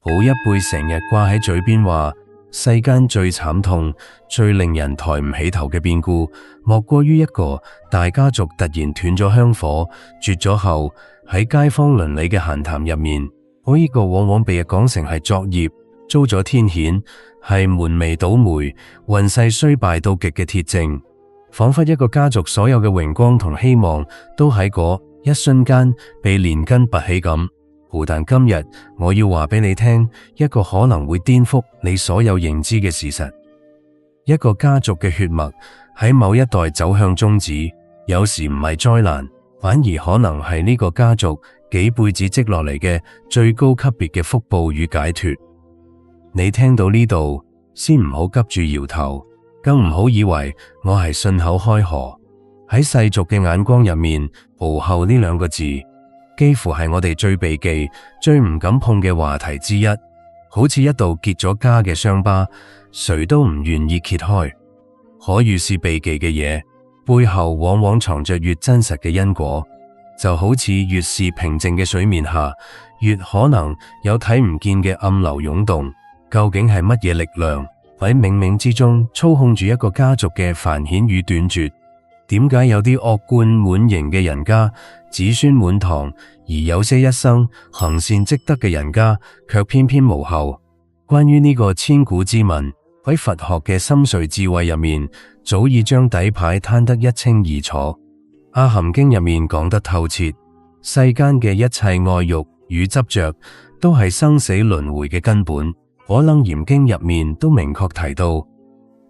老一輩成日掛喺嘴邊話，世間最慘痛、最令人抬唔起頭嘅變故，莫過於一個大家族突然斷咗香火，絕咗後，喺街坊鄰里嘅閒談入面，呢個往往被人講成係作孽、遭咗天譴，係門楣倒霉、運勢衰敗到極嘅鐵證，仿佛一個家族所有嘅榮光同希望都喺嗰一瞬間被連根拔起咁。但今日我要話俾你聽一個可能會顛覆你所有認知嘅事實。一個家族嘅血脈喺某一代走向終止，有時唔係災難，反而可能係呢個家族幾輩子積落嚟嘅最高級別嘅福報與解脫。你聽到呢度先唔好急住搖頭，更唔好以為我係信口開河。喺世俗嘅眼光入面，無後呢兩個字幾乎係我哋最避忌、最唔敢碰嘅話題之一，好似一道結咗痂嘅傷疤，誰都唔願意揭開。可越是避忌嘅嘢，背後往往藏着越真實嘅因果，就好似越是平靜嘅水面下，越可能有睇唔見嘅暗流湧動。究竟係乜嘢力量喺冥冥之中操控住一個家族嘅繁衍與斷絕？點解有啲惡貫滿盈嘅人家子孫滿堂，而有些一生行善積德嘅人家卻偏偏無後？關於呢個千古之問，喺佛學嘅深邃智慧入面，早已將底牌攤得一清二楚。阿含經入面講得透徹，世間嘅一切愛欲與執着，都係生死輪迴嘅根本。可楞嚴經入面都明確提到，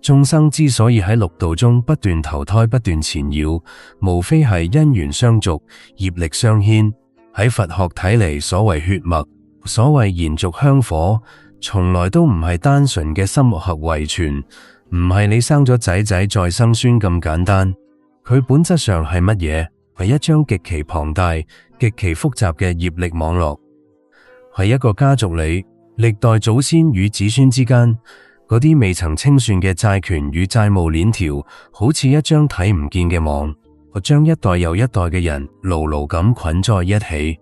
眾生之所以喺六道中不斷投胎、不斷纏繞，無非係因緣相續、業力相牽。喺佛學睇嚟，所謂血脈、所謂延續香火，從來都唔係單純嘅心脈遺傳，唔係你生咗仔仔再生孫咁簡單。佢本質上係乜嘢？係一張極其龐大、極其複雜嘅業力網絡，係一個家族裏歷代祖先與子孫之間嗰啲未曾清算嘅債權與債務鏈條，好似一張睇唔見嘅網，我將一代又一代嘅人牢牢咁捆在一起。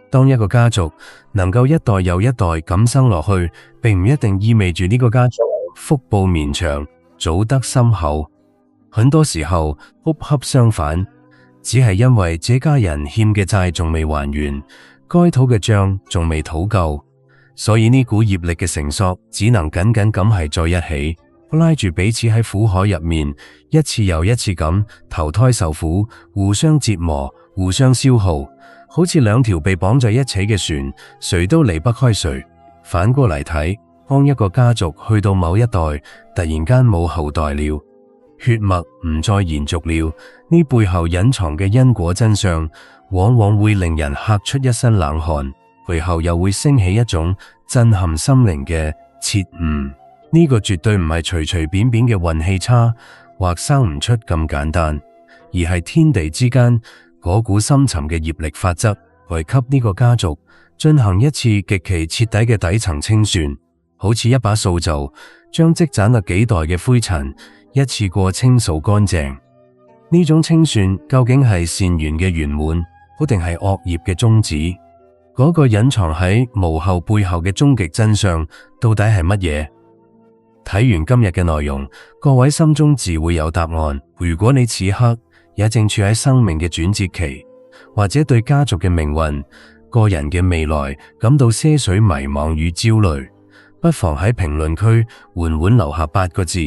當一個家族能夠一代又一代咁生落去，並唔一定意味住呢個家族福報綿長、祖德深厚。很多時候恰恰相反，只係因為這家人欠嘅債仲未還完，該討嘅賬仲未討夠。所以呢股業力嘅繩索只能緊緊咁係在一起，拉住彼此喺苦海入面一次又一次咁投胎受苦，互相折磨，互相消耗，好似兩條被綁在一起嘅船，誰都離不開誰。反過嚟睇，當一個家族去到某一代突然間冇後代了，血脈唔再延續了，呢背後隱藏嘅因果真相往往會令人嚇出一身冷汗，背後又會升起一種震撼心靈嘅徹悟。呢個絕對唔係隨隨便便嘅運氣差或生唔出咁簡單，而係天地之間嗰股深沉嘅業力法則，為給呢個家族進行一次極其徹底嘅底層清算，好似一把掃帚將積攢咗幾代嘅灰塵一次過清掃乾淨。呢種清算究竟係善緣嘅圓滿，好定係惡業嘅終止？嗰個隱藏喺無後背後嘅終極真相到底係乜嘢？睇完今日嘅內容，各位心中自會有答案。如果你此刻也正處喺生命嘅轉折期，或者對家族嘅命運、個人嘅未來感到些許迷茫與焦慮，不妨喺評論區緩緩留下8個字：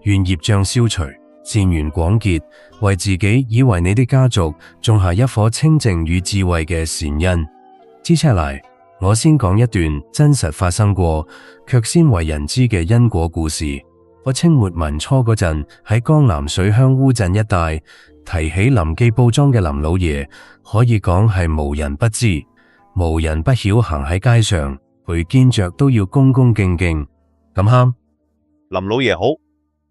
願業障消除，善緣廣結，為自己以為你的家族種下一顆清淨與智慧嘅善因。接下來我先講一段真實發生過卻鮮為人知嘅因果故事。我清末民初嗰陣喺江南水鄉烏鎮一帶，提起臨記報莊嘅林老爺，可以講係無人不知，無人不曉行喺街上，佢見着都要恭恭敬敬咁喊林老爺好。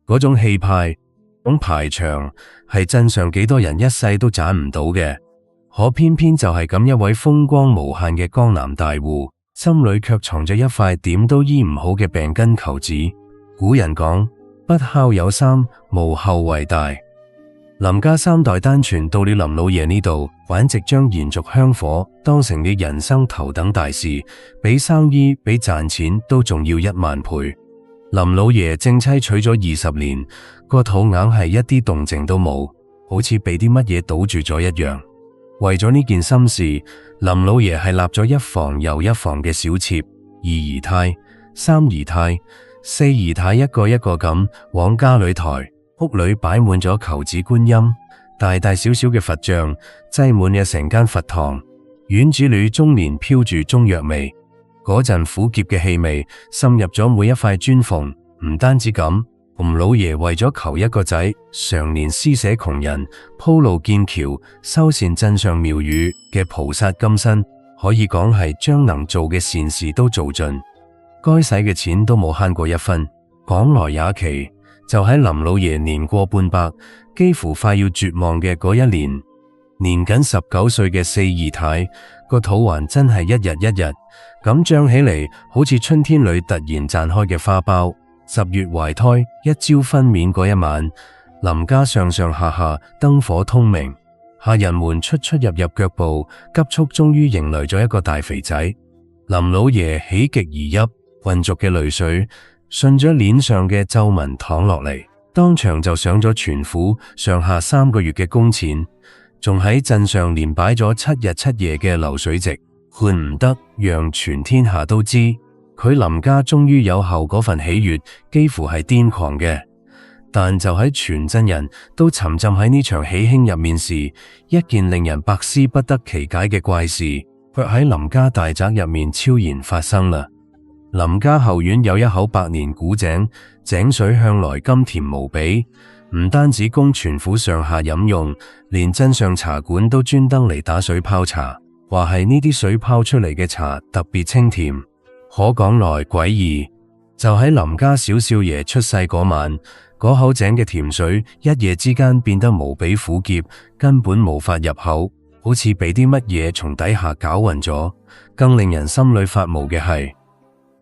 嗰種氣派、嗰種排場係鎮上幾多人一世都賺唔到嘅。可偏偏就係咁一位風光無限嘅江南大戶，心裏卻藏着一塊點都醫唔好嘅病根球子。古人講，不孝有三，無後為大。林家三代單傳到了林老爺呢度，簡直將延續香火當成了人生頭等大事，比生意比賺錢都重要10000倍。林老爺正妻娶咗20年，個肚硬係一啲動靜都冇，好似被啲乜嘢堵住咗一樣。為咗呢件心事，林老爺係立咗一房又一房嘅小妾，2姨太、3姨太、4姨太，一個一個咁往家裏抬。屋裏擺滿咗求子觀音，大大小小嘅佛像，擠滿咗成間佛堂。院子裏終年飄住中藥味，嗰陣苦澀嘅氣味滲入咗每一塊磚縫。唔單止咁，吳老爺為咗求一個仔，常年施捨窮人，鋪路建橋，修繕鎮上廟宇嘅菩薩金身，可以講係將能做嘅善事都做盡，該使嘅錢都冇慳過一分。講來也奇，就喺林老爺年過半百，幾乎快要絕望嘅嗰一年，年僅19歲嘅4姨太個肚環真係一日一日咁脹起嚟，好似春天裏突然綻開嘅花苞。10月懷胎，一朝分娩嗰一晚，林家上上下下燈火通明，下人們出出入入腳步急促，終於迎來咗一個大肥仔。林老爺喜極而泣，渾濁嘅淚水順咗臉上嘅皺紋淌落嚟，當場就上咗全府上下3個月嘅工錢，仲喺鎮上連擺咗7日7夜嘅流水席，恨唔得讓全天下都知，佢林家終於有後嗰份喜悅，幾乎係癲狂嘅。但就喺全鎮人都沉浸喺呢場喜慶入面時，一件令人百思不得其解嘅怪事，卻喺林家大宅入面悄然發生啦。林家後院有一口百年古井，井水向來甘甜無比，唔單止供全府上下飲用，連鎮上茶館都專登嚟打水泡茶，話係呢啲水泡出嚟嘅茶特別清甜。可講來詭異，就喺林家小少爺出世嗰晚，嗰口井嘅甜水一夜之間變得無比苦澀，根本無法入口，好似被啲乜嘢從底下攪勻咗。更令人心裏發毛嘅係，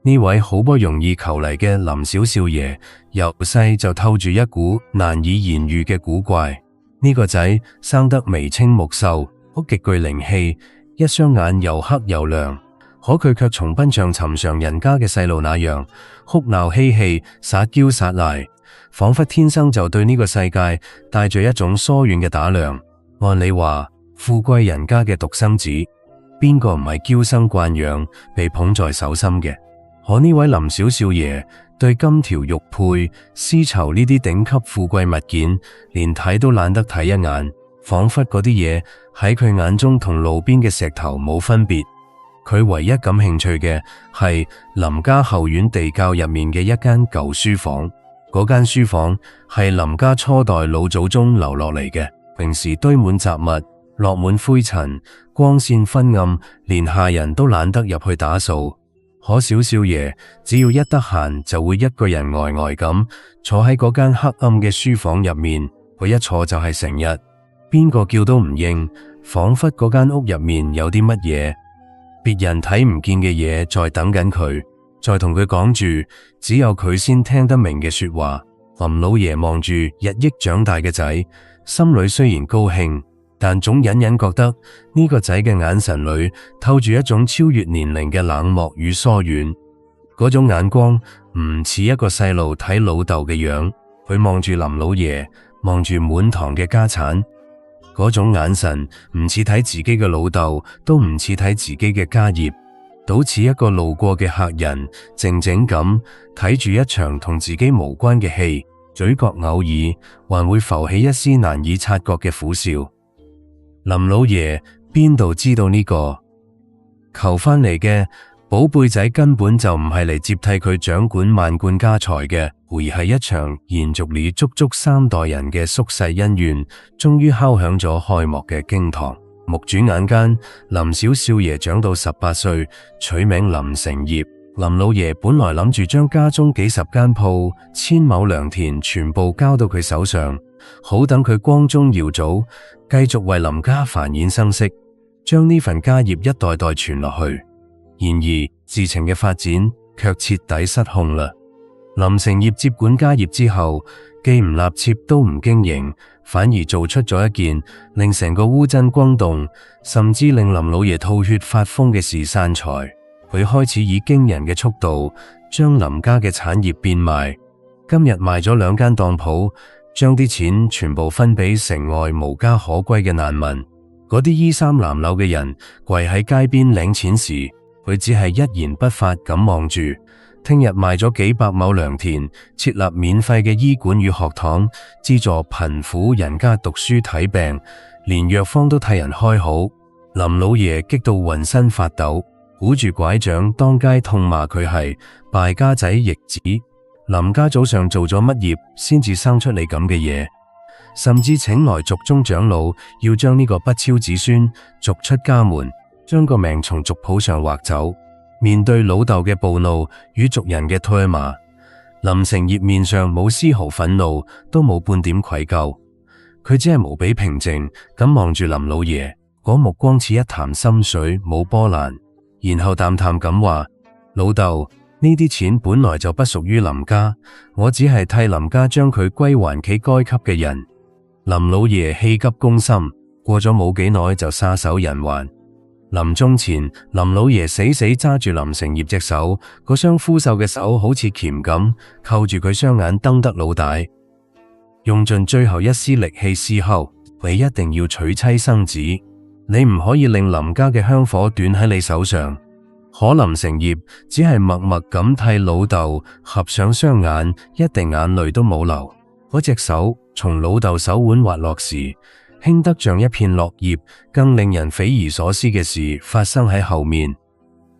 呢位好不容易求嚟嘅林小少爺，由細就透住一股難以言喻嘅古怪。呢個仔生得眉清目秀，好極具靈氣，一雙眼又黑又亮。可佢卻從不像尋常人家嘅細路那樣哭鬧嬉戲、撒嬌撒賴，仿佛天生就對呢個世界帶着一種疏遠嘅打量。按理話，富貴人家嘅獨生子，邊個唔係嬌生慣養、被捧在手心嘅？可呢位林小少爺對金條玉佩、絲綢呢啲頂級富貴物件，連睇都懶得睇一眼，仿佛嗰啲嘢喺佢眼中同路邊嘅石頭冇分別。佢唯一感興趣嘅係林家後院地窖入面嘅一間舊書房。嗰間書房係林家初代老祖宗留落嚟嘅，平時堆滿雜物，落滿灰塵，光線昏暗，連下人都懶得入去打掃。可小少爺只要一得閒，就會一個人呆呆咁坐喺嗰間黑暗嘅書房入面，佢一坐就係成日，邊個叫都唔應，仿佛嗰間屋入面有啲乜嘢，別人睇唔見嘅嘢在等緊佢，再同佢講住只有佢先聽得明嘅說話。林老爺望住日益長大嘅仔，心裏雖然高興，但總隱隱覺得呢個仔嘅眼神裏透住一種超越年齡嘅冷漠與疏遠。嗰種眼光唔似一個細路睇老豆嘅樣，佢望住林老爺，望住滿堂嘅家產，嗰種眼神唔似睇自己嘅老豆，都唔似睇自己嘅家業，倒似一個路過嘅客人，靜靜咁睇住一場同自己無關嘅戲，嘴角偶爾還會浮起一絲難以察覺嘅苦笑。林老爺邊度知道呢個求返嚟嘅寶貝仔根本就唔係嚟接替佢掌管萬貫家財嘅，而係一場延續了足足3代人嘅宿世恩怨，終於敲響咗開幕嘅驚堂。目轉眼間，林小少爺長到18歲，取名林成業。林老爺本來諗住將家中幾十間鋪、千畝良田全部交到佢手上，好等佢光宗耀祖，繼續為林家繁衍生息，將呢份家業一代代傳落去。然而事情嘅發展卻徹底失控啦。林成業接管家業之後，既唔納妾都唔經營，反而做出咗一件令成個烏鎮轟動，甚至令林老爺吐血發瘋嘅事散財。佢開始以驚人嘅速度將林家嘅產業變賣。今日賣咗2間當鋪，將啲錢全部分俾城外無家可歸嘅難民。嗰啲衣衫襤褸嘅人跪喺街邊領錢時，佢只係一言不發咁望住。聽日賣咗幾百畝良田，設立免費嘅醫館與學堂，資助貧苦人家讀書睇病，連藥方都替人開好。林老爺激到渾身發抖，鼓住拐杖當街痛罵佢係敗家仔逆子。林家早上做咗乜業先至生出你咁嘅嘢？甚至請來族中長老，要將呢個不肖子孫逐出家門，將個命從族譜上劃走。面對老豆嘅暴怒與族人嘅唾罵，林成業面上冇絲毫憤怒，都冇半點愧疚。佢只係無比平靜咁望住林老爺，嗰目光似一潭深水，冇波瀾。然後淡淡咁話：老豆，呢啲錢本來就不屬於林家，我只係替林家將佢歸還企該給嘅人。林老爺氣急攻心，過咗冇幾耐就撒手人寰。臨終前，林老爺死死揸住林成業隻手，嗰雙枯瘦嘅手好似鉗咁扣住佢雙眼，瞪得老大，用盡最後一絲力氣嘶吼：你一定要娶妻生子，你唔可以令林家嘅香火斷喺你手上。可林成業只係默默咁替老豆合上雙眼，一滴眼淚都冇流。嗰隻手從老豆手腕滑落時，輕得像一片落葉。更令人匪夷所思嘅事發生喺後面。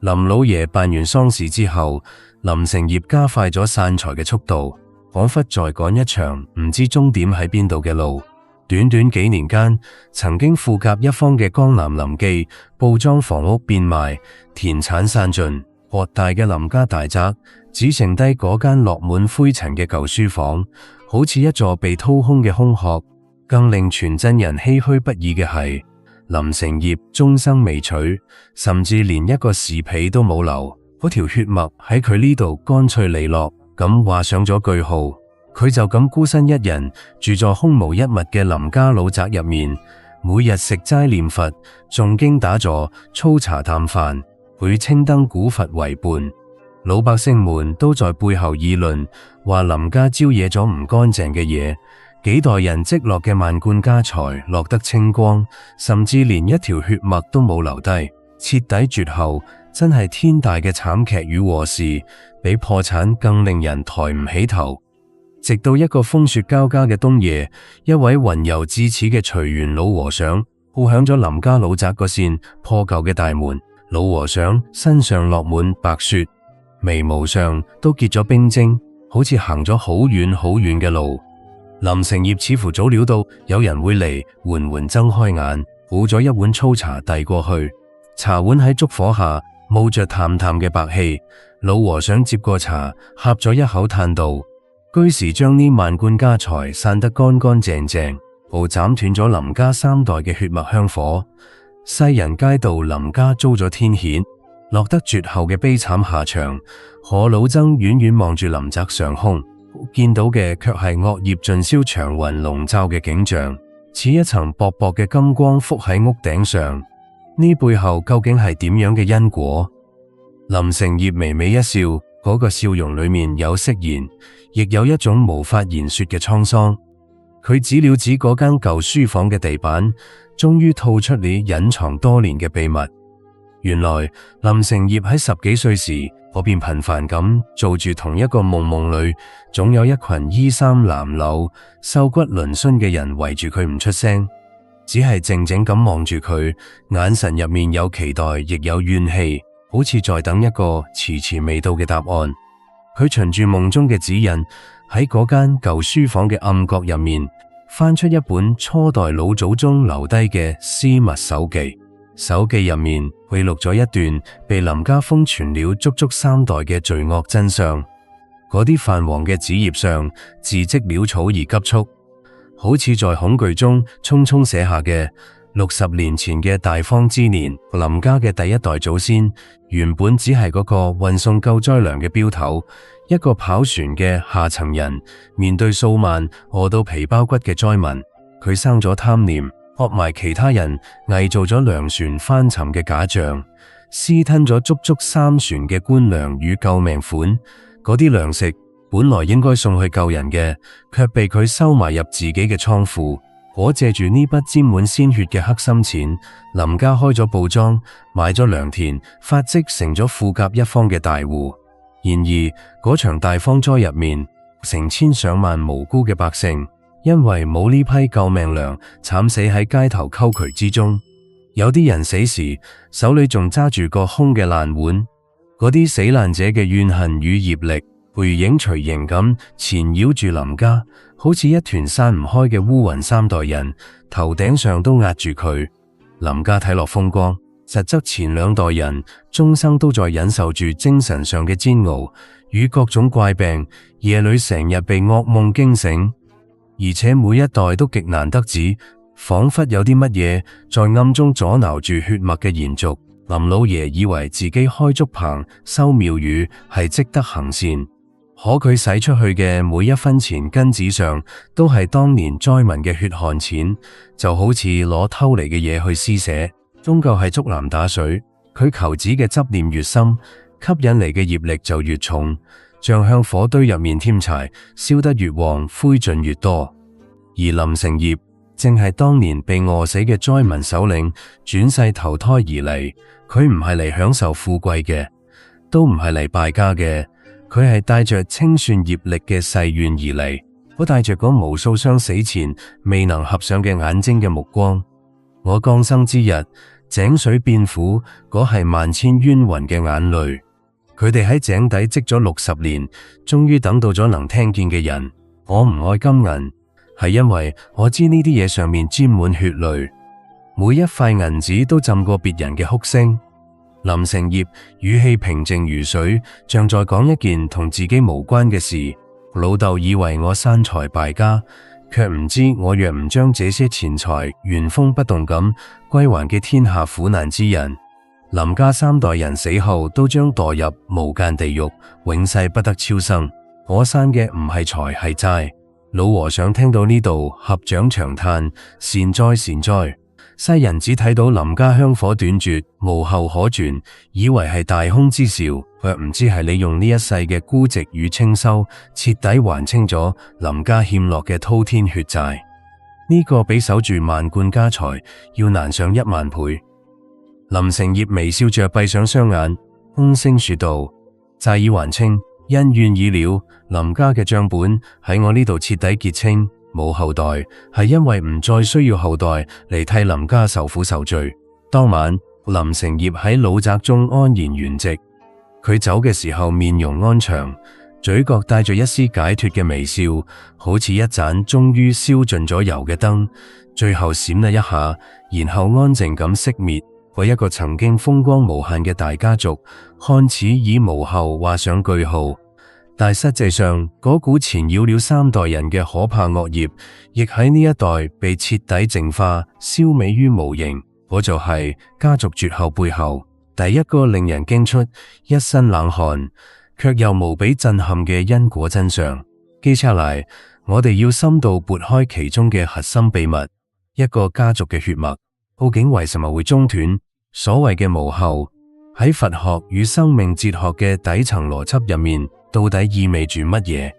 林老爺辦完喪事之後，林成業加快咗散財嘅速度，仿佛在趕一場唔知終點喺邊度嘅路。短短幾年間，曾經富甲一方嘅江南林記，布莊房屋變賣，田產散盡，偌大嘅林家大宅只剩低嗰間落滿灰塵嘅舊書房，好似一座被掏空嘅空殼。更令全鎮人唏噓不已嘅係，林成業終生未娶，甚至連一個侍婢都冇留。嗰條血脈喺佢呢度乾脆利落咁畫上咗句號。佢就咁孤身一人住在空無一物嘅林家老宅入面，每日食齋念佛、誦經打坐、粗茶淡飯，與青燈古佛為伴。老百姓們都在背後議論，話林家招惹咗唔乾淨嘅嘢。幾代人積落嘅萬貫家財落得清光，甚至連一條血脈都冇留低，徹底絕後，真係天大嘅慘劇與禍事，比破產更令人抬唔起頭。直到一個風雪交加嘅冬夜，一位雲遊至此嘅隨緣老和尚叩響咗林家老宅嗰扇破舊嘅大門。老和尚身上落滿白雪，眉毛上都結咗冰晶，好似行咗好遠好遠嘅路。林成業似乎早料到有人會嚟，緩緩睜開眼，補咗一碗粗茶遞過去。茶碗喺燭火下冒着淡淡嘅白氣。老和尚接過茶，呷咗一口，嘆道：居時將呢萬貫家財散得乾乾淨淨，暴斬斷咗林家3代嘅血脈香火。世人皆道林家遭咗天譴，落得絕後嘅悲慘下場。可老僧遠遠望住林宅上空，見到嘅卻係惡業盡燒、長雲籠罩嘅景象，似一層薄薄嘅金光覆喺屋頂上。呢背後究竟係點樣嘅因果？林成業微微一笑，嗰個笑容裏面有釋然，亦有一種無法言說嘅滄桑。佢指了指嗰間舊書房嘅地板，終於吐出你隱藏多年嘅秘密。原來林成業喺10幾歲時，嗰邊頻繁咁做住同一個夢，夢裏總有一群衣衫襤褸、瘦骨嶙峋嘅人圍住佢唔出聲，只係靜靜咁望住佢，眼神入面有期待，亦有怨氣，好似在等一個遲遲未到嘅答案。佢循住夢中嘅指引，喺嗰間舊書房嘅暗角入面，翻出一本初代老祖宗留低嘅私密手記。手記入面記錄咗一段被林家封存了足足3代嘅罪惡真相。嗰啲泛黃嘅紙頁上字跡潦草而急促，好似在恐懼中匆匆寫下嘅： 60年前嘅大荒之年，林家嘅第一代祖先原本只係嗰個運送救災糧嘅標頭，一個跑船嘅下層人。面對數萬餓到皮包骨嘅災民，佢生咗貪念，惡埋其他人，偽造咗糧船翻沉嘅假象，私吞咗足足3船嘅官糧與救命款。嗰啲糧食本來應該送去救人嘅，卻被佢收埋入自己嘅倉庫。我借住呢筆沾滿鮮血嘅黑心錢，林家開咗布莊，買咗良田，發跡成咗富甲一方嘅大戶。然而嗰場大荒災入面，成千上萬無辜嘅百姓因為冇呢批救命糧，慘死喺街頭溝渠之中。有啲人死時手裏仲揸住個空嘅爛碗。嗰啲死難者嘅怨恨與業力隨影隨形咁纏繞住林家，好似一團散唔開嘅烏雲，3代人頭頂上都壓住佢。林家睇落風光，實則前2代人終生都在忍受住精神上嘅煎熬與各種怪病，夜裏成日被噩夢驚醒，而且每一代都極難得止，仿佛有啲乜嘢在暗中阻撓住血脈嘅延續。林老爺以為自己開竹棚修廟宇係積德行善，可佢使出去嘅每一分錢根子上都係當年災民嘅血汗錢，就好似攞偷嚟嘅嘢去施捨，終究係竹籃打水。佢求子嘅執念越深，吸引嚟嘅業力就越重，像向火堆入面添柴，燒得越旺，灰燼越多。而林成業正係當年被餓死嘅災民首領轉世投胎而嚟，佢唔係嚟享受富貴嘅，都唔係嚟敗家嘅，佢係帶着清算業力嘅誓願而嚟，我帶着嗰無數雙死前未能合上嘅眼睛嘅目光。我降生之日，井水變苦，嗰係萬千冤魂嘅眼淚。佢哋喺井底積咗60年，終於等到咗能聽見嘅人。我唔愛金銀，係因為我知呢啲嘢上面沾滿血淚，每一塊銀紙都浸過別人嘅哭聲。林成業語氣平靜如水，像在講一件同自己無關嘅事。老豆以為我山財敗家，卻唔知我若唔將這些錢財原封不動咁歸還給天下苦難之人，林家3代人死後都將墮入無間地獄，永世不得超生。我生嘅唔係財係債。老和尚聽到呢度，合掌長嘆：善哉善哉！世人只睇到林家香火斷絕，無後可傳，以為係大空之兆，卻唔知係你用呢一世嘅孤寂與清修，徹底還清咗林家欠落嘅滔天血債。呢個比守住萬貫家財要難上1萬倍。林成業微笑着閉上雙眼，空聲說道：債已還清，恩怨已了，林家嘅賬本喺我呢度徹底結清。冇後代，係因為唔再需要後代嚟替林家受苦受罪。當晚，林成業喺老宅中安然圓寂。佢走嘅時候面容安詳，嘴角帶着一絲解脫嘅微笑，好似一盞終於燒盡咗油嘅燈，最後閃了一下，然後安靜咁熄滅。為一個曾經風光無限嘅大家族，看似以無後畫上句號，但實際上嗰股纏繞了3代人嘅可怕惡業，亦喺呢一代被徹底淨化、消弭於無形。嗰就係家族絕後背後第一個令人驚出一身冷汗，卻又無比震撼嘅因果真相。接下來，我哋要深度撥開其中嘅核心秘密，一個家族嘅血脈究竟為什麼會中斷？所謂嘅無後喺佛學與生命哲學嘅底層邏輯入面，到底意味住乜嘢？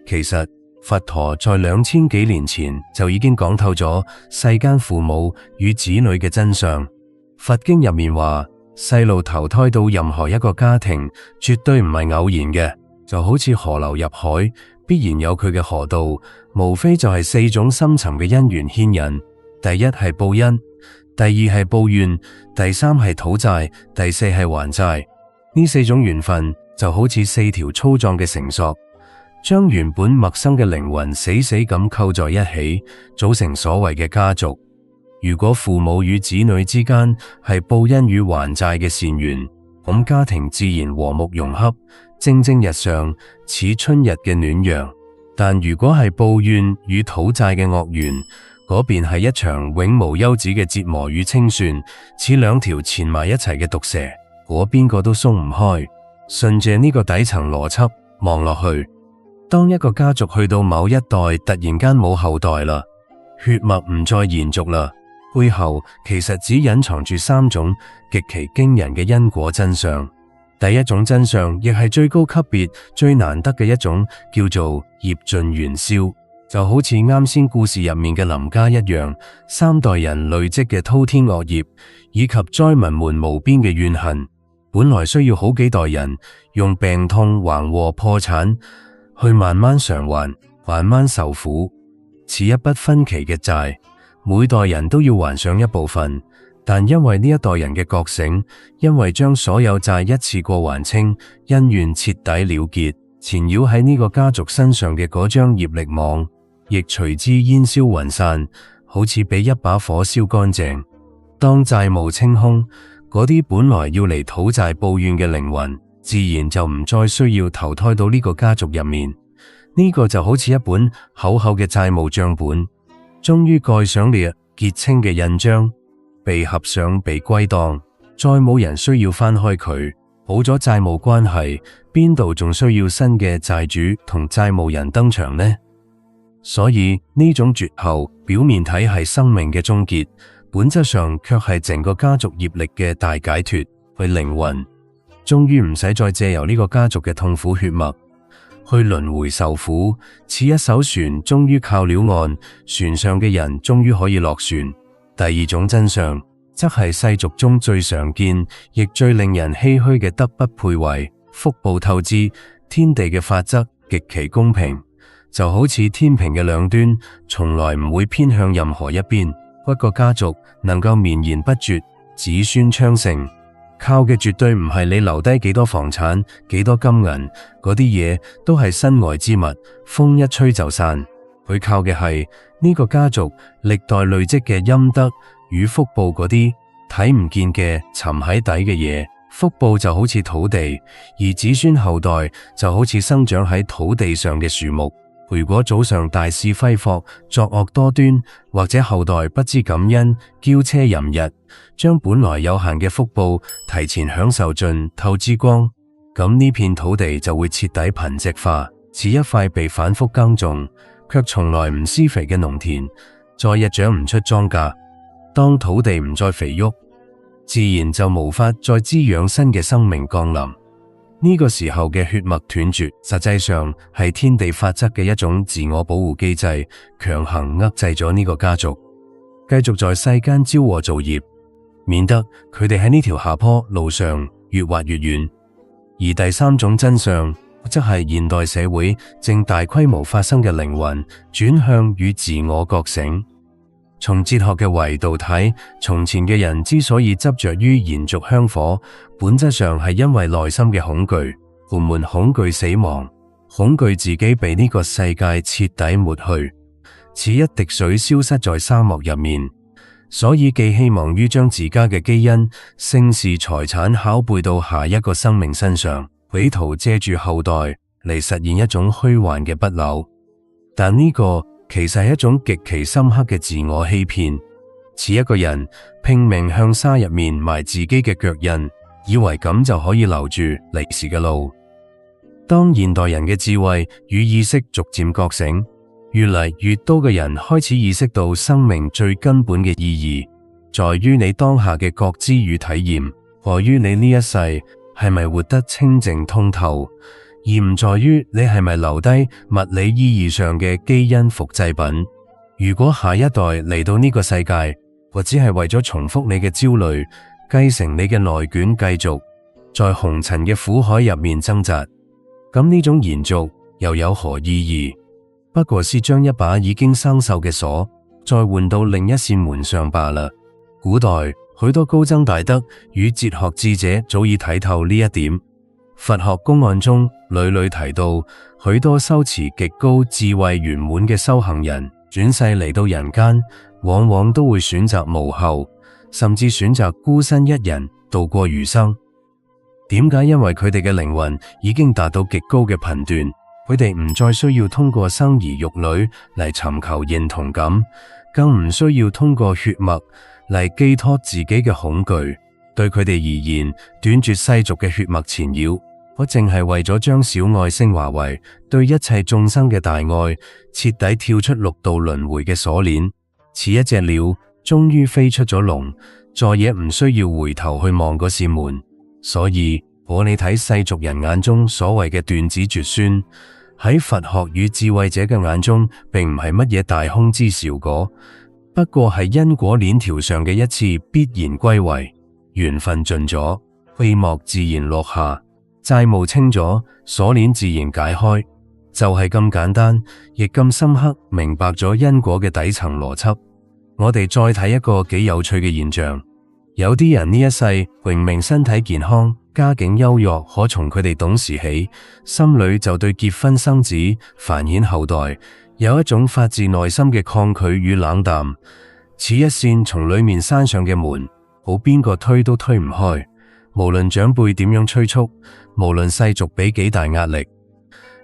其實佛陀在2000幾年前就已經講透咗世間父母與子女嘅真相。佛經入面話，細路投胎到任何一個家庭，絕對唔係偶然嘅，就好似河流入海，必然有佢嘅河道，無非就係4種深層嘅因緣牽引。第一係報恩，第二係報怨，第3係討債，第4係還債。呢4種緣分就好似4條粗壯嘅繩索，將原本陌生嘅靈魂死死咁扣在一起，組成所謂嘅家族。如果父母與子女之間係報恩與還債嘅善緣，咁家庭自然和睦融洽，蒸蒸日上，似春日嘅暖陽。但如果係報怨與討債嘅惡緣，嗰邊係一場永無休止嘅折磨與清算，似兩條纏埋一齊嘅毒蛇，嗰邊個都鬆唔開。順着呢個底層邏輯望落去，當一個家族去到某一代突然間冇後代啦，血脈唔再延續啦，背後其實只隱藏住三種極其驚人嘅因果真相。第一種真相亦係最高級別最難得嘅一種，叫做業盡元宵，就好似啱先故事入面嘅林家一樣，三代人累積嘅滔天惡業以及災民們無邊嘅怨恨，本來需要好幾代人用病痛、橫禍、破產去慢慢償還，慢慢受苦，似一筆分期嘅債，每代人都要還上一部分。但因為呢一代人嘅覺醒，因為將所有債一次過還清，恩怨徹底了結，纏繞喺呢個家族身上嘅嗰張業力網，亦隨之煙消雲散，好似被一把火燒乾淨。當債務清空，嗰啲本來要嚟討債報怨嘅靈魂，自然就唔再需要投胎到呢個家族入面。呢個就好似一本厚厚嘅債務賬本，終於蓋上了結清嘅印章，被合上，被歸檔，再冇人需要翻開佢。冇咗債務關係，邊度仲需要新嘅債主同債務人登場呢？所以呢種絕後表面睇係生命嘅終結，本質上卻係整個家族業力嘅大解脫，為靈魂終於唔使再借由呢個家族嘅痛苦血脈去輪迴受苦，似一艘船終於靠了岸，船上嘅人終於可以落船。第二種真相，則係世俗中最常見，亦最令人唏噓嘅德不配位，福報透支。天地嘅法則極其公平，就好似天平嘅兩端，從來唔會偏向任何一邊。一個家族能夠綿延不絕，子孫昌盛，靠嘅絕對唔係你留低幾多房產、幾多金銀，嗰啲嘢都係身外之物，風一吹就散。佢靠嘅係呢個家族歷代累積嘅陰德與福報，嗰啲睇唔見嘅沉喺底嘅嘢。福報就好似土地，而子孫後代就好似生長喺土地上嘅樹木。如果早上大肆揮霍、作惡多端，或者後代不知感恩、驕奢淫逸，將本來有限嘅福報提前享受盡、透支光，咁呢片土地就會徹底貧瘠化，似一塊被反覆耕種卻從來唔施肥嘅農田，再也長唔出莊稼。當土地唔再肥沃，自然就無法再滋養新嘅生命降臨。呢個時候嘅血脈斷絕，實際上係天地法則嘅一種自我保護機制，強行遏制咗呢個家族繼續在世間招禍造業，免得佢哋喺呢條下坡路上越滑越遠。而第三種真相，則係現代社會正大規模發生嘅靈魂轉向與自我覺醒。從哲學嘅維度睇，從前嘅人之所以執着於延續香火，本質上係因為內心嘅恐懼，我們恐懼死亡，恐懼自己被呢個世界徹底抹去，似一滴水消失在沙漠入面。所以寄希望於將自家嘅基因、姓氏、財產拷貝到下一個生命身上，企圖借住後代嚟實現一種虛幻嘅不朽。但呢個其實係一種極其深刻嘅自我欺騙，似一個人拼命向沙入面埋自己嘅腳印，以為咁就可以留住離時嘅路。當現代人嘅智慧與意識逐漸覺醒，越嚟越多嘅人開始意識到生命最根本嘅意義，在於你當下嘅覺知與體驗，在於你呢一世係咪活得清淨通透，而唔在於你係咪留低物理意義上嘅基因複製品。如果下一代嚟到呢個世界，或只係為咗重複你嘅焦慮，繼承你嘅內卷，繼續在紅塵嘅苦海入面掙扎，咁呢種延續又有何意義？不過是將一把已經生鏽嘅鎖再換到另一扇門上罷了。古代許多高僧大德與哲學智者早已睇透呢一點。佛學公案中屢屢提到，許多修持極高智慧圓滿嘅修行人轉世嚟到人間，往往都會選擇無後，甚至選擇孤身一人度過餘生。點解？因為佢哋嘅靈魂已經達到極高嘅頻段，佢哋唔再需要通過生兒育女嚟尋求認同感，更唔需要通過血脈嚟寄託自己嘅恐懼。對佢哋而言，斷絕世俗嘅血脈纏繞，我淨係為咗將小愛升華為對一切眾生嘅大愛，徹底跳出六道輪迴嘅鎖鏈，似一隻鳥終於飛出咗籠，再也唔需要回頭去望嗰扇門。所以你睇世俗人眼中所謂嘅斷子絕孫，喺佛學與智慧者嘅眼中，並唔係乜嘢大空之兆果，不過係因果鏈條上嘅一次必然歸位。緣分盡咗，帷幕自然落下，債務清咗，鎖鏈自然解開，就係咁簡單，亦咁深刻明白咗因果嘅底層邏輯。我哋再睇一個幾有趣嘅現象，有啲人呢一世榮名身體健康，家境優越，可從佢哋懂事起，心裏就對結婚生子、繁衍後代有一種發自內心嘅抗拒與冷淡，似一扇從裏面閂上嘅門，好邊個推都推唔開，無論長輩點樣催促，無論世俗俾幾大壓力，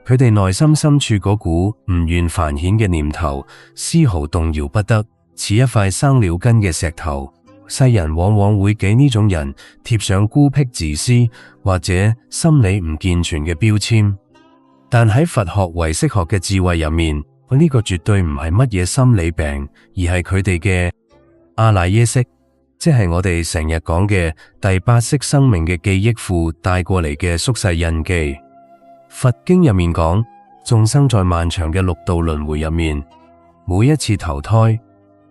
佢哋內心深處嗰股唔願繁衍嘅念頭絲毫動搖不得，似一塊生了根嘅石頭。世人往往會給呢種人貼上孤僻自私或者心理唔健全嘅標籤，但喺佛學唯識學嘅智慧入面，呢個絕對唔係乜嘢心理病，而係佢哋嘅阿賴耶識，即係我哋成日講嘅第八識生命嘅記憶庫帶過嚟嘅宿世印記。佛經入面講，眾生在漫長嘅六道輪迴入面，每一次投胎，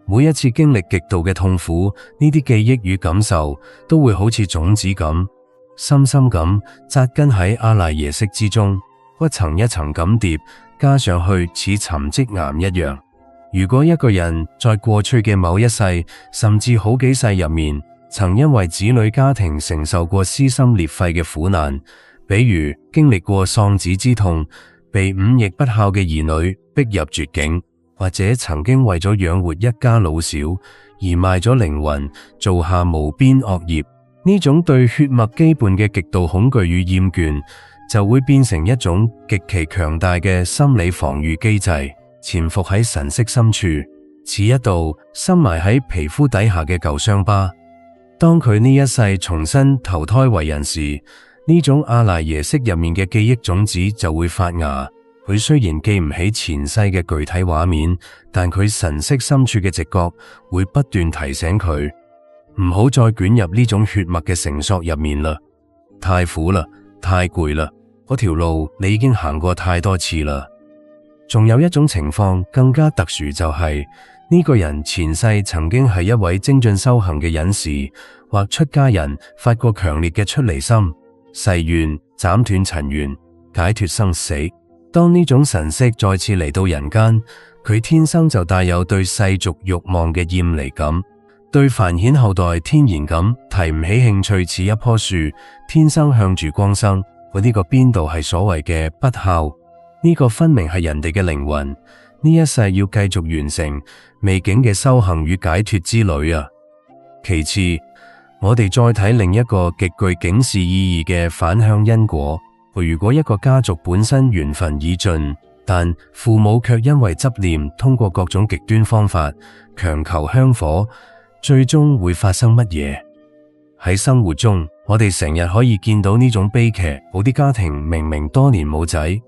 每一次經歷極度嘅痛苦，呢啲記憶與感受都會好似種子咁，深深咁扎根喺阿賴耶識之中，一層一層咁疊，加上去似沉積岩一樣。如果一個人在過去嘅某一世，甚至好幾世入面，曾因為子女家庭承受過撕心裂肺嘅苦難，比如經歷過喪子之痛，被忤逆不孝嘅兒女逼入絕境，或者曾經為咗養活一家老小而賣咗靈魂，做下無邊惡業，呢種對血脈羈絆嘅極度恐懼與厭倦，就會變成一種極其強大嘅心理防禦機制，潛伏喺神識深處，似一道深埋喺皮膚底下嘅舊傷疤。當佢呢一世重新投胎為人時，呢種阿賴耶識入面嘅記憶種子就會發芽。佢雖然記唔起前世嘅具體畫面，但佢神識深處嘅直覺會不斷提醒佢，唔好再捲入呢種血脈嘅繩索入面啦。太苦啦，太攰啦，嗰條路你已經行過太多次啦。仲有一種情況更加特殊，就係呢個人前世曾經係一位精進修行嘅隱士或出家人，發過強烈嘅出離心，誓願斬斷塵緣，解脫生死。當呢種神識再次嚟到人間，佢天生就帶有對世俗慾望嘅厭離感，對繁衍後代天然咁提唔起興趣，似一棵樹天生向住光生。呢個邊度係所謂嘅不孝？呢個分明係人哋嘅靈魂，呢一世要繼續完成未竟嘅修行與解脫之旅啊！其次，我哋再睇另一個極具警示意義嘅反向因果。如果一個家族本身緣分已盡，但父母卻因為執念，通過各種極端方法強求香火，最終會發生乜嘢？喺生活中，我哋成日可以見到呢種悲劇，好啲家庭明明多年冇仔，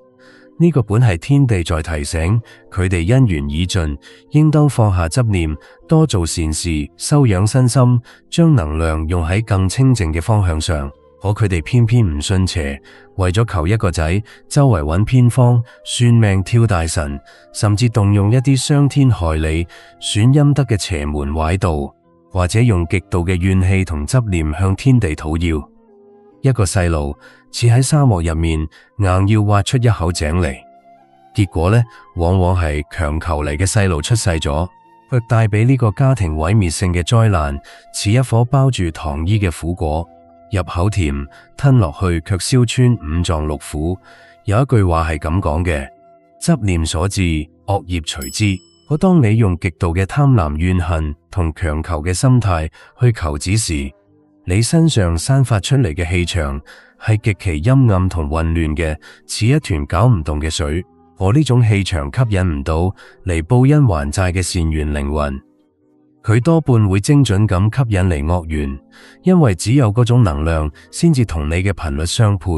呢個本係天地在提醒佢哋因緣已盡，應當放下執念，多做善事，修養身心，將能量用喺更清淨嘅方向上。可佢哋偏偏唔信邪，為咗求一個仔，周圍揾偏方、算命、挑大神，甚至動用一啲傷天害理、損陰德嘅邪門歪道，或者用極度嘅怨氣同執念向天地討要。一個細路似喺沙漠入面硬要挖出一口井嚟，結果呢，往往係強求嚟嘅細路出世咗，卻帶俾呢個家庭毀滅性嘅災難，似一顆包住糖衣嘅苦果。入口甜，吞落去卻燒穿五臟六腑。有一句話係咁講嘅：執念所致，惡業隨之。當你用極度嘅貪婪、怨恨同強求嘅心態去求子時，你身上散發出嚟嘅氣場係極其陰暗同混亂嘅，似一團攪唔動嘅水。我呢種氣場吸引唔到嚟報恩還債嘅善緣靈魂，佢多半會精準咁吸引嚟惡緣，因為只有嗰種能量先至同你嘅頻率相配。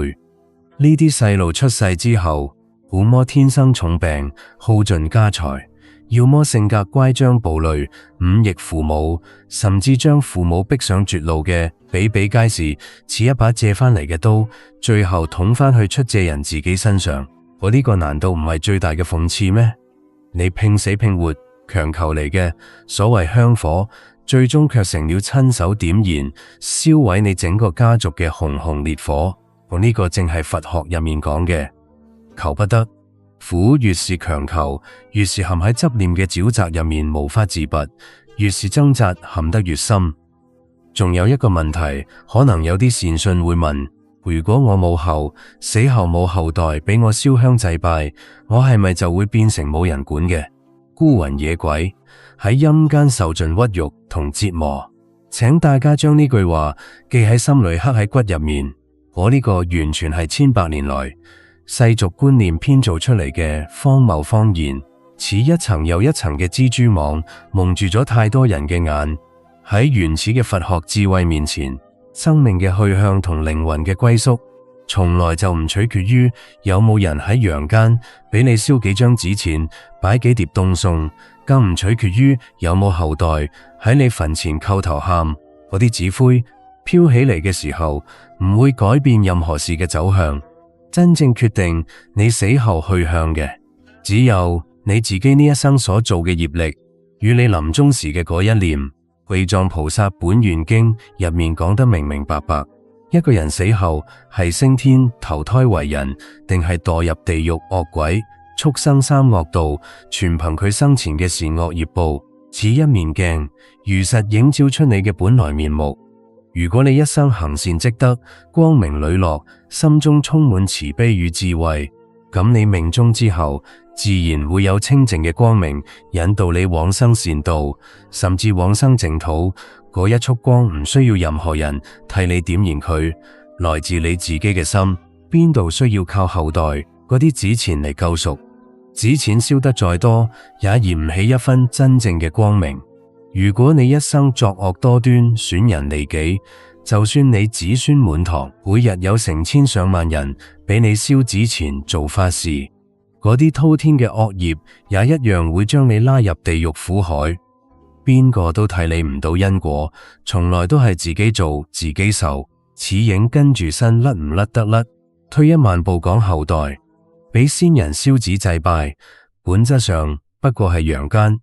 呢啲細路出世之後，要麼天生重病，耗盡家財，要麼性格乖張暴戾，忤逆父母，甚至將父母逼上絕路嘅比比皆是，似一把借翻嚟嘅刀，最後捅翻去出借人自己身上。我呢個難道唔係最大嘅諷刺咩？你拼死拼活強求嚟嘅所謂香火，最終卻成了親手點燃燒毀你整個家族嘅熊熊烈火。我呢個正係佛學入面講嘅求不得，苦越是強求，越是陷喺執念嘅沼澤入面無法自拔，越是掙扎陷得越深。仲有一個問題，可能有啲善信會問，如果我冇後，死後冇後代俾我燒香祭拜，我係咪就會變成冇人管嘅孤魂野鬼，喺陰間受盡屈辱同折磨？請大家將呢句話記喺心裏，刻喺骨入面。我呢個完全係千百年來世俗觀念編造出嚟嘅荒謬謊言，似一層又一層嘅蜘蛛網，蒙住咗太多人嘅眼。喺原始嘅佛學智慧面前，生命嘅去向同靈魂嘅歸宿，從來就唔取決於有冇人喺陽間俾你燒幾張紙錢，擺幾碟凍餸，更唔取決於有冇後代喺你墳前叩頭喊。嗰啲紙灰飄起嚟嘅時候，唔會改變任何事嘅走向。真正決定你死後去向嘅，只有你自己呢一生所做嘅業力，與你臨終時嘅嗰一念。地藏菩薩本願經入面講得明明白白，一個人死後係升天投胎為人，定係墮入地獄惡鬼畜生三惡道，全憑佢生前嘅善惡業報。似一面鏡，如實映照出你嘅本來面目。如果你一生行善積德，光明磊落，心中充滿慈悲與智慧，咁你命終之後，自然會有清淨嘅光明引導你往生善道，甚至往生淨土。嗰一束光唔需要任何人替你點燃佢，來自你自己嘅心，邊度需要靠後代嗰啲紙錢嚟救贖？紙錢燒得再多，也燃唔起一分真正嘅光明。如果你一生作惡多端，損人利己，就算你子孫滿堂，每日有成千上萬人俾你燒紙錢做法事，嗰啲滔天嘅惡業也一樣會將你拉入地獄苦海。邊個都替你唔到因果，從來都係自己做自己受。此影跟住身甩唔甩得甩？退一萬步講後代，俾先人燒紙祭拜，本質上不過係陽間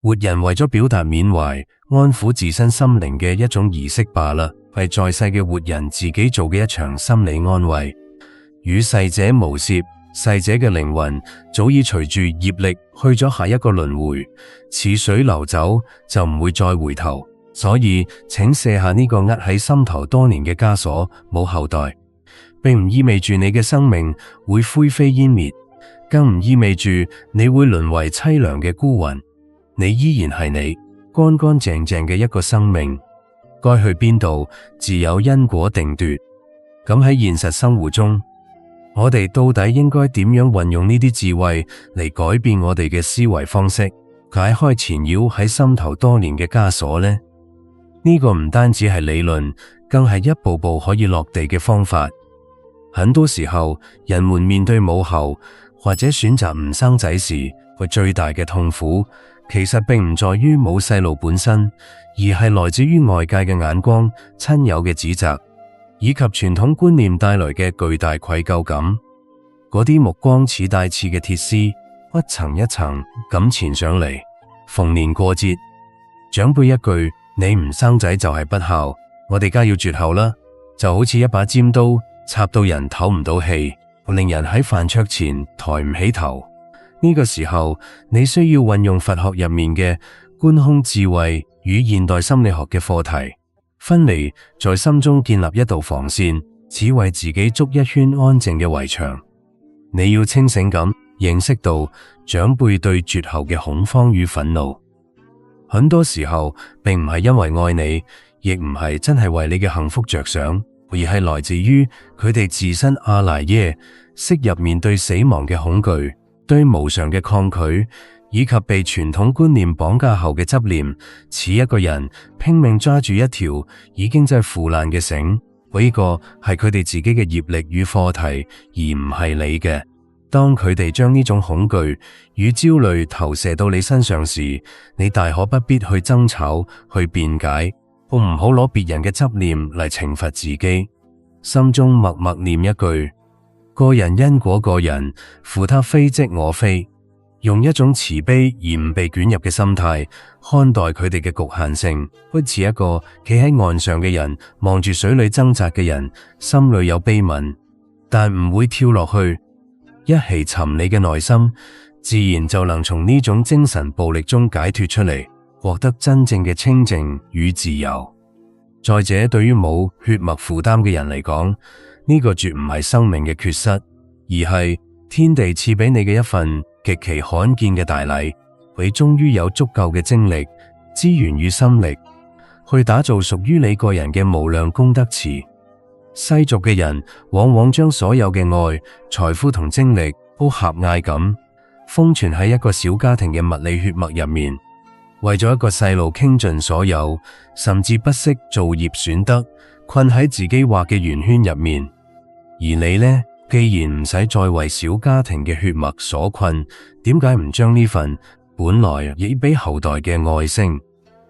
活人為咗表達緬懷、安撫自身心靈嘅一種儀式罷啦，係在世嘅活人自己做嘅一場心理安慰。與逝者無涉，逝者嘅靈魂早已隨住業力去咗下一個輪迴，似水流走就唔會再回頭。所以請卸下呢個握喺心頭多年嘅枷鎖，冇後代，並唔意味住你嘅生命會灰飛煙滅，更唔意味住你會淪為淒涼嘅孤魂。你依然係你，乾乾淨淨嘅一個生命，該去邊度自有因果定奪。咁喺現實生活中，我哋到底應該點樣運用呢啲智慧嚟改變我哋嘅思維方式，解開纏繞喺心頭多年嘅枷鎖呢？呢個唔單止係理論，更係一步步可以落地嘅方法。很多時候，人們面對母后或者選擇唔生仔時，佢最大嘅痛苦，其實並唔在於冇細路本身，而係來自於外界嘅眼光、親友嘅指責，以及傳統觀念帶來嘅巨大愧疚感。嗰啲目光似帶刺嘅鐵絲，一層一層咁纏上嚟。逢年過節，長輩一句你唔生仔就係不孝，我哋家要絕後啦，就好似一把尖刀插到人唞唔到氣，令人喺飯桌前抬唔起頭。呢個時候，你需要運用佛學入面嘅觀空智慧與現代心理學嘅課題，分離在心中建立一道防線，只為自己築一圈安靜嘅圍牆。你要清醒咁認識到長輩對絕後嘅恐慌與憤怒，很多時候並唔係因為愛你，亦唔係真係為你嘅幸福着想，而係來自於佢哋自身阿賴耶識入面對死亡嘅恐懼。對無常嘅抗拒，以及被傳統觀念綁架後嘅執念，似一個人拼命抓住一條已經真係腐爛嘅繩。呢個係佢哋自己嘅業力與課題，而唔係你嘅。當佢哋將呢種恐懼與焦慮投射到你身上時，你大可不必去爭吵、去辯解，唔好攞別人嘅執念嚟懲罰自己。心中默默念一句：個人因果個人，負他非即我非。用一種慈悲而唔被捲入嘅心態看待佢哋嘅局限性，好似一個企喺岸上嘅人望住水裏掙扎嘅人，心裏有悲憫，但唔會跳落去。一起沉你嘅內心，自然就能從呢種精神暴力中解脫出嚟，獲得真正嘅清靜與自由。再者，對於冇血脈負擔嘅人嚟講，呢個絕唔係生命嘅缺失，而係天地賜俾你嘅一份極其罕見嘅大禮。你終於有足夠嘅精力、資源與心力，去打造屬於你個人嘅無量功德池。世俗嘅人往往將所有嘅愛、財富同精力都狹隘咁封存喺一個小家庭嘅物理血脈入面，為咗一個細路傾盡所有，甚至不惜造業損德，困喺自己畫嘅圓圈入面。而你呢，既然唔使再為小家庭嘅血脈所困，點解唔將呢份本來已俾後代嘅愛聲，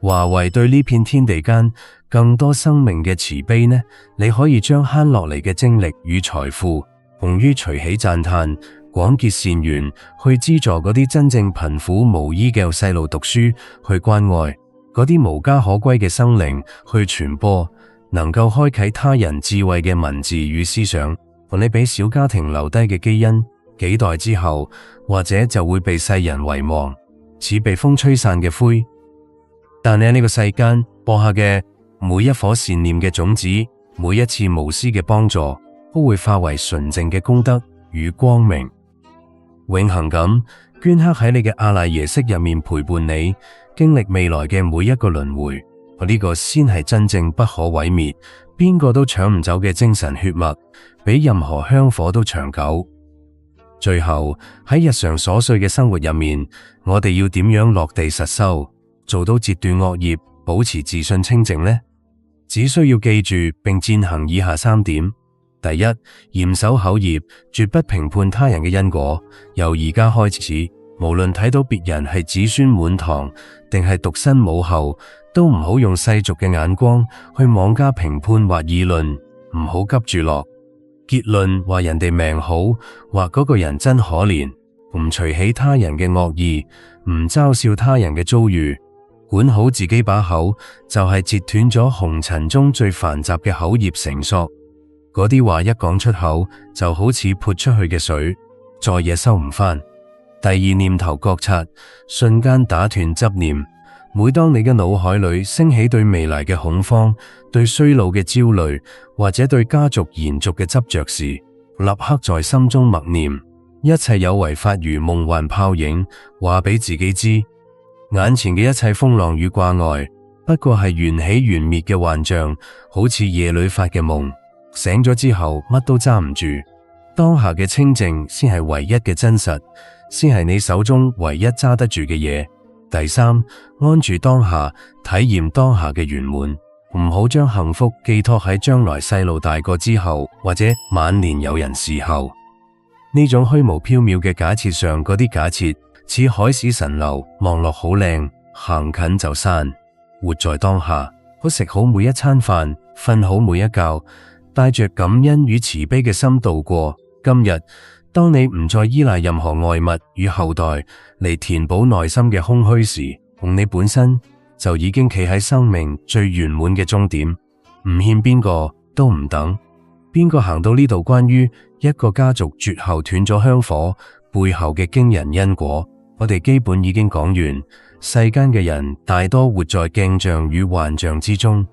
華為對呢片天地間更多生命嘅慈悲呢？你可以將慳落嚟嘅精力與財富，用於隨喜讚嘆、廣結善緣，去資助嗰啲真正貧苦無依嘅細路讀書，去關愛嗰啲無家可歸嘅生靈，去傳播能夠開啟他人智慧嘅文字與思想。同你俾小家庭留低嘅基因，幾代之後，或者就會被世人遺忘，似被風吹散嘅灰。但你喺呢個世間播下嘅每一顆善念嘅種子，每一次無私嘅幫助，都會化為純淨嘅功德與光明，永恆咁鐫刻喺你嘅阿賴耶識入面，陪伴你經歷未來嘅每一個輪迴。呢個先係真正不可毀滅，邊個都搶唔走嘅精神血脈，比任何香火都長久。最後喺日常瑣碎嘅生活入面，我哋要點樣落地實修，做到截斷惡業，保持自信清淨呢？只需要記住並踐行以下3點。第一，嚴守口業，絕不評判他人嘅因果。由而家開始，無論睇到別人係子孫滿堂，定係獨身母後，都唔好用世俗嘅眼光去妄加評判或議論，唔好急住落結論話人哋命好，或嗰個人真可憐，唔隨喜他人嘅惡意，唔嘲笑他人嘅遭遇，管好自己把口，就係截斷咗紅塵中最繁雜嘅口業繩索。嗰啲話一講出口，就好似潑出去嘅水，再也收唔返。第二，念頭覺察，瞬間打斷執念。每當你嘅腦海裏升起對未來嘅恐慌、對衰老嘅焦慮，或者對家族延續嘅執着時，立刻在心中默念：一切有為法如夢幻泡影。話俾自己知，眼前嘅一切風浪與掛礙，不過係緣起緣滅嘅幻象，好似夜裏發嘅夢。醒咗之後，乜都揸唔住。當下嘅清靜先係唯一嘅真實，先係你手中唯一揸得住嘅嘢。第三，安住當下，體驗當下嘅圓滿，唔好將幸福寄託喺將來細路大個之後，或者晚年有人侍候。呢種虛無縹緲嘅假設上，嗰啲假設似海市蜃樓，望落好靚，行近就散。活在當下，好食好每一餐飯，瞓好每一覺，帶着感恩與慈悲嘅心度過今日。當你唔再依賴任何外物與後代嚟填補內心嘅空虛時，你本身就已經企喺生命最圓滿嘅終點，唔欠邊個，都唔等邊個。行到呢度，關於一個家族絕後斷咗香火背後嘅驚人因果，我哋基本已經講完。世間嘅人大多活在鏡像與幻象之中，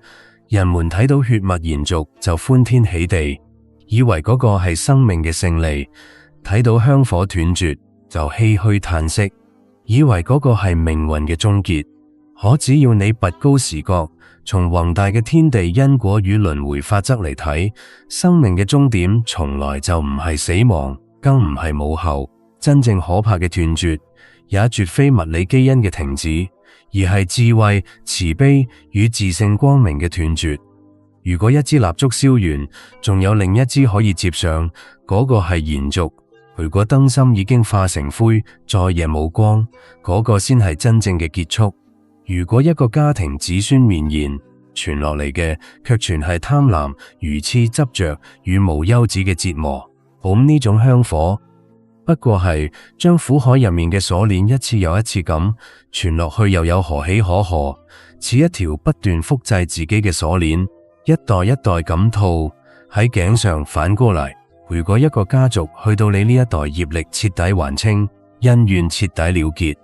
人們睇到血脈延續就歡天喜地，以為嗰個係生命嘅勝利；睇到香火斷絕就唏噓嘆息，以為嗰個係命運嘅終結。可只要你拔高視覺，從宏大嘅天地因果與輪迴法則嚟睇，生命嘅終點從來就唔係死亡，更唔係母后，真正可怕嘅斷絕，也絕非物理基因嘅停止，而係智慧、慈悲與自性光明嘅斷絕。如果一支蠟燭燒完，仲有另一支可以接上，嗰個係延續；如果燈芯已經化成灰，再也冇光，嗰個先係真正嘅結束。如果一個家庭子孫綿延，傳落嚟嘅卻全係貪婪、愚癡、執着與無休止嘅折磨，咁呢種香火不過係將苦海入面嘅鎖鏈一次又一次咁傳落去，又有何喜可賀？似一條不斷複製自己嘅鎖鏈，一代一代咁套喺頸上。反過嚟，如果一個家族去到你呢一代業力徹底還清，恩怨徹底了結，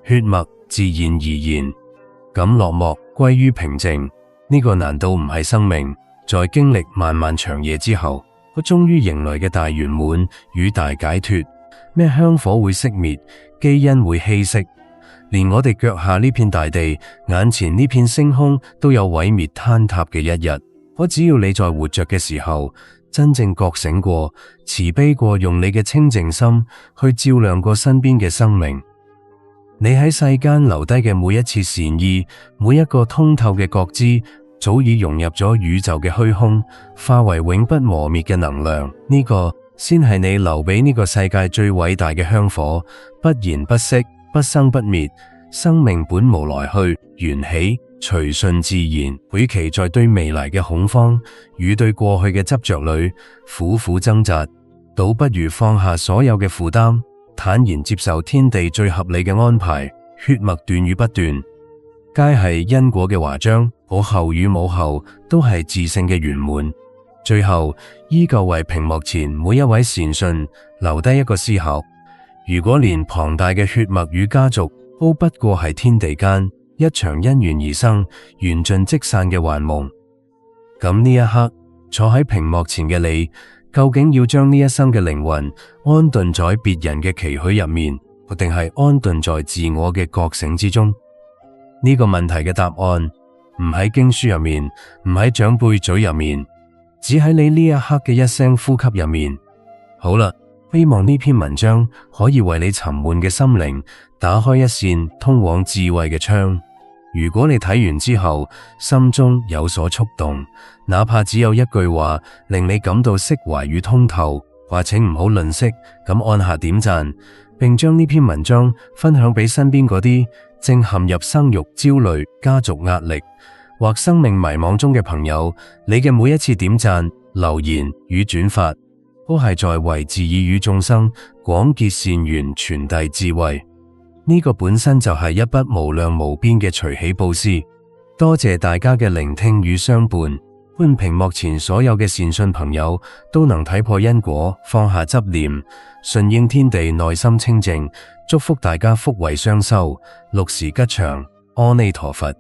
血脈自然而然咁落幕歸於平靜，呢個難道唔係生命在經歷漫漫長夜之後，我終於迎來嘅大圓滿與大解脫？咩香火會熄滅，基因會稀釋，連我哋腳下呢片大地，眼前呢片星空都有毀滅坍塌嘅一日。我只要你在活着嘅時候，真正覺醒過、慈悲過，用你嘅清淨心去照亮過身邊嘅生命，你喺世間留低嘅每一次善意，每一個通透嘅覺知，早已融入咗宇宙嘅虛空，化為永不磨滅嘅能量。呢個先係你留俾呢個世界最偉大嘅香火，不燃不息，不生不滅。生命本無來去，緣起隨順自然。與其在對未來嘅恐慌與對過去嘅執着裏苦苦掙扎，倒不如放下所有嘅負擔，坦然接受天地最合理嘅安排。血脈斷與不斷，皆係因果嘅華章。我後與冇後，都係自性嘅圓滿。最後，依舊為屏幕前每一位善信留低一個思考：如果連龐大嘅血脈與家族都不過係天地間一場因緣而生、緣盡即散嘅幻夢，咁呢一刻坐喺屏幕前嘅你，究竟要將呢一生嘅靈魂安頓在別人嘅期許入面，定係安頓在自我嘅覺醒之中？呢個問題嘅答案唔喺經書入面，唔喺長輩嘴入面，只喺你呢一刻嘅一聲呼吸入面。好啦，希望呢篇文章可以為你沉悶嘅心靈打開一扇通往智慧嘅窗。如果你睇完之後心中有所觸動，哪怕只有一句話令你感到釋懷與通透，或請唔好吝嗇咁按下點讚，並將呢篇文章分享俾身邊嗰啲正陷入生育焦慮、家族壓力或生命迷惘中嘅朋友。你嘅每一次點讚、留言與轉發，都係在為自己與眾生廣結善緣、傳遞智慧。呢個本身就係一筆無量無邊嘅隨喜布施。多謝大家嘅聆聽與相伴，願屏幕前所有嘅善信朋友都能睇破因果，放下執念，順應天地，內心清淨。祝福大家福慧雙修，六時吉祥，阿彌陀佛。